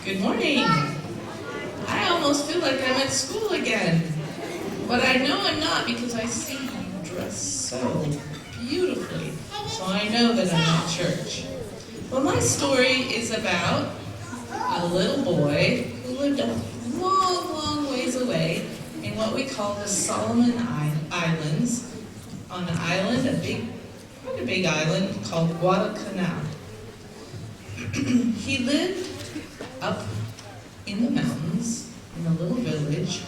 Good morning. I almost feel like I'm at school again. But I know I'm not because I see you dressed so beautifully. So I know that I'm at church. Well, my story is about a little boy who lived a long, long ways away in what we call the Solomon Islands. On an island, quite a big island called Guadalcanal. He lived up in the mountains in a little village.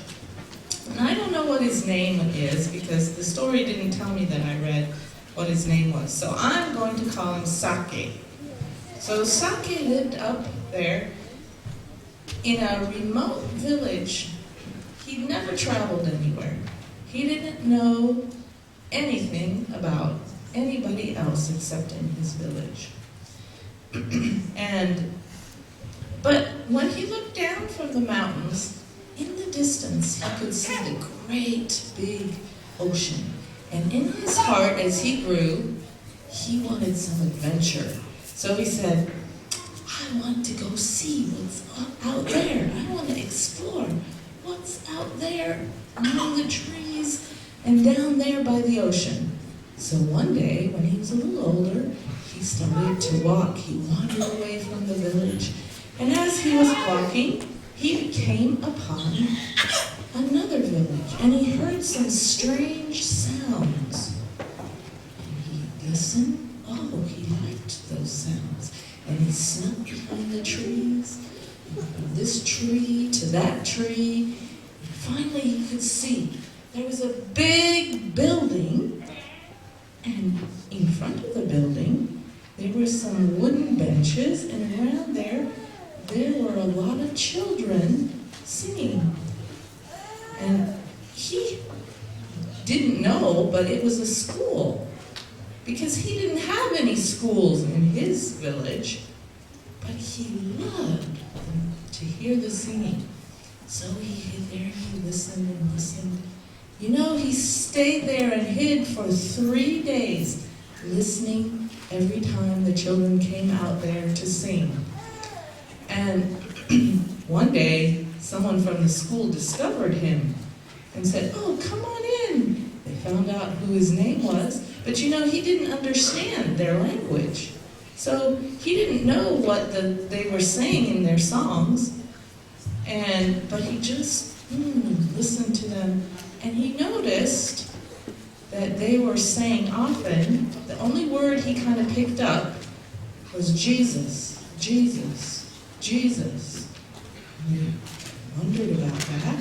And I don't know what his name is because the story didn't tell me that I read what his name was. So I'm going to call him Sake. So Sake lived up there in a remote village. He'd never traveled anywhere. He didn't know anything about anybody else except in his village. But when he looked down from the mountains, in the distance he could see the great big ocean. And in his heart, as he grew, he wanted some adventure. So he said, I want to go see what's out there. I want to explore what's out there among the trees and down there by the ocean. So one day, when he was a little older, he started to walk. He wandered away from the village. And as he was walking, he came upon another village, and he heard some strange sounds. And he listened. Oh, he liked those sounds. And he snuck behind the trees, from this tree to that tree. And finally he could see there was a big building, and in front of the building there were some wooden benches, and around there were a lot of children singing. And he didn't know, but it was a school, because he didn't have any schools in his village, but he loved to hear the singing. So he hid there, he listened and listened. You know, he stayed there and hid for 3 days, listening every time the children came out there to sing. And one day, someone from the school discovered him and said, oh, come on in. They found out who his name was, but you know, he didn't understand their language. So he didn't know what they were saying in their songs, but he just listened to them, and he noticed that they were saying often, the only word he kind of picked up was Jesus, Jesus, Jesus. And he wondered about that.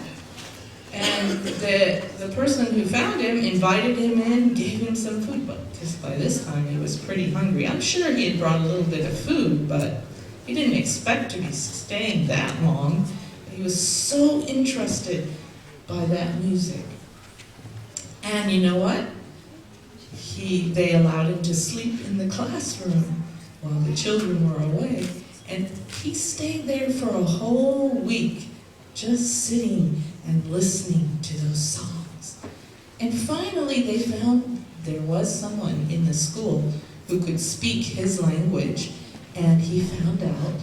And the person who found him invited him in, gave him some food, because by this time he was pretty hungry. I'm sure he had brought a little bit of food, but he didn't expect to be staying that long. He was so interested by that music. And you know what? They allowed him to sleep in the classroom while the children were away. And he stayed there for a whole week, just sitting and listening to those songs. And finally they found there was someone in the school who could speak his language, and he found out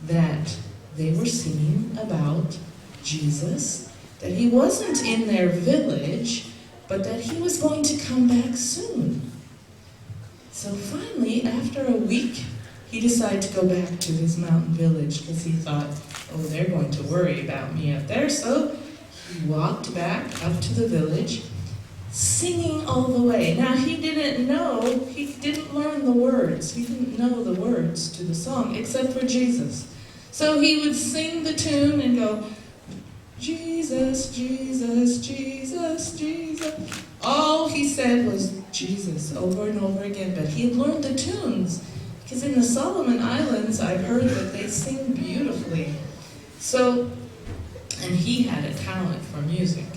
that they were singing about Jesus, that he wasn't in their village, but that he was going to come back soon. So finally, after a week, he decided to go back to his mountain village because he thought, oh, they're going to worry about me up there. So he walked back up to the village, singing all the way. Now, he didn't learn the words. He didn't know the words to the song except for Jesus. So he would sing the tune and go, Jesus, Jesus, Jesus, Jesus. All he said was Jesus over and over again, but he had learned the tunes. Because in the Solomon Islands, I've heard that they sing beautifully. So, and he had a talent for music.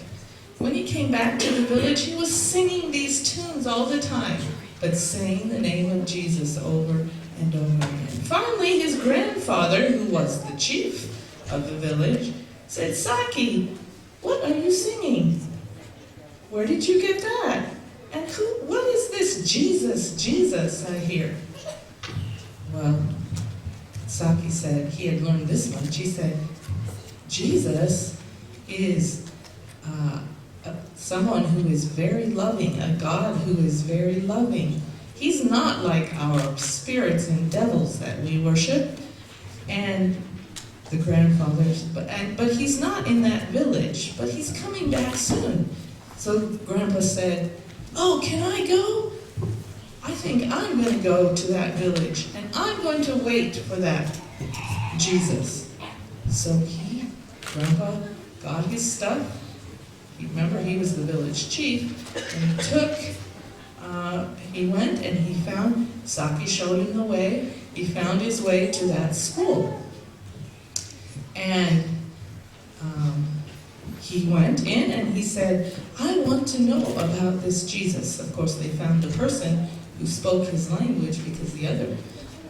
When he came back to the village, he was singing these tunes all the time, but saying the name of Jesus over and over again. Finally, his grandfather, who was the chief of the village, said, Saki, what are you singing? Where did you get that? And what is this Jesus, Jesus I hear? Well, Saki said he had learned this much. He said, Jesus is someone who is very loving, a God who is very loving. He's not like our spirits and devils that we worship, and the grandfathers, but he's not in that village, but he's coming back soon. So Grandpa said, oh, can I go? I think I'm going to go to that village, and I'm going to wait for that Jesus. So Grandpa got his stuff. Remember, he was the village chief, and he went and he found, Saki showed him the way, he found his way to that school. And he went in and he said, I want to know about this Jesus. Of course, they found a person who spoke his language because the other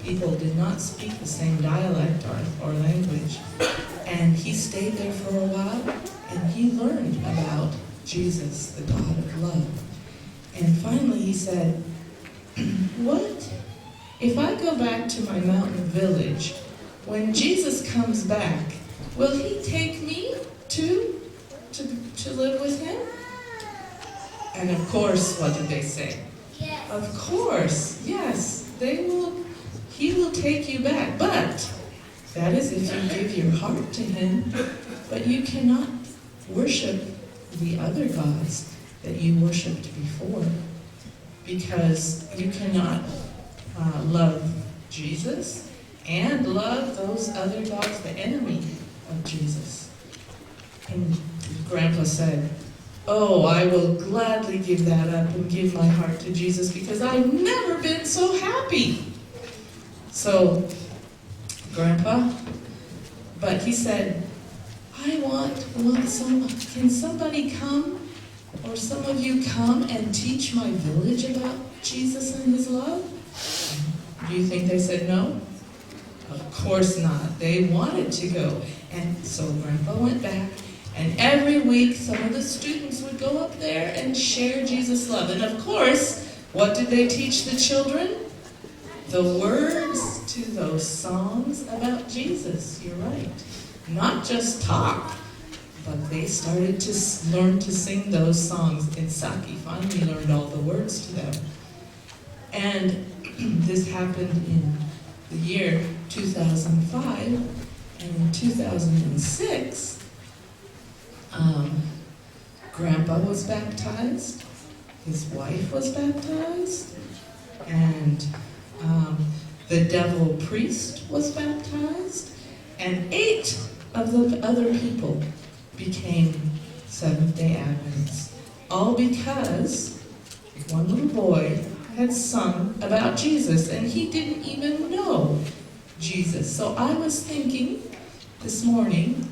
people did not speak the same dialect or language. And he stayed there for a while and he learned about Jesus, the God of love. And finally he said, what if I go back to my mountain village? When Jesus comes back, will he take me to live with him? And of course, what did they say? Yes. Of course, yes, he will take you back, but that is if you give your heart to him. But you cannot worship the other gods that you worshipped before, because you cannot love Jesus and love those other gods, the enemy of Jesus. And Grandpa said, oh, I will gladly give that up and give my heart to Jesus because I've never been so happy. So, Grandpa, but he said, can somebody come, or some of you come and teach my village about Jesus and his love? Do you think they said no? Of course not. They wanted to go. And so Grandpa went back, and every week some of the students would go up there and share Jesus' love. And of course, what did they teach the children? The words to those songs about Jesus. You're right. Not just talk, but they started to learn to sing those songs. And Saki finally learned all the words to them. And this happened in the year 2005, and in 2006, Grandpa was baptized, his wife was baptized, and the devil priest was baptized, and 8 of the other people became Seventh-day Adventists, all because one little boy had sung about Jesus, and he didn't even know Jesus. So I was thinking this morning,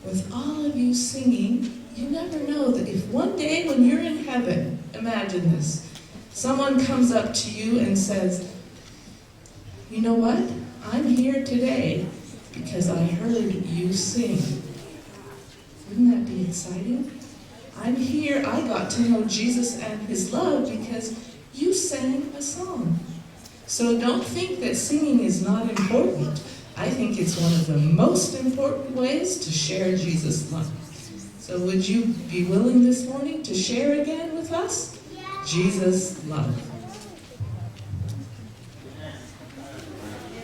with all of you singing, you never know that if one day when you're in heaven, imagine this, someone comes up to you and says, you know what? I'm here today because I heard you sing. Wouldn't that be exciting? I'm here, I got to know Jesus and his love because you sang a song. So don't think that singing is not important. I think it's one of the most important ways to share Jesus' love. So would you be willing this morning to share again with us? Jesus' love.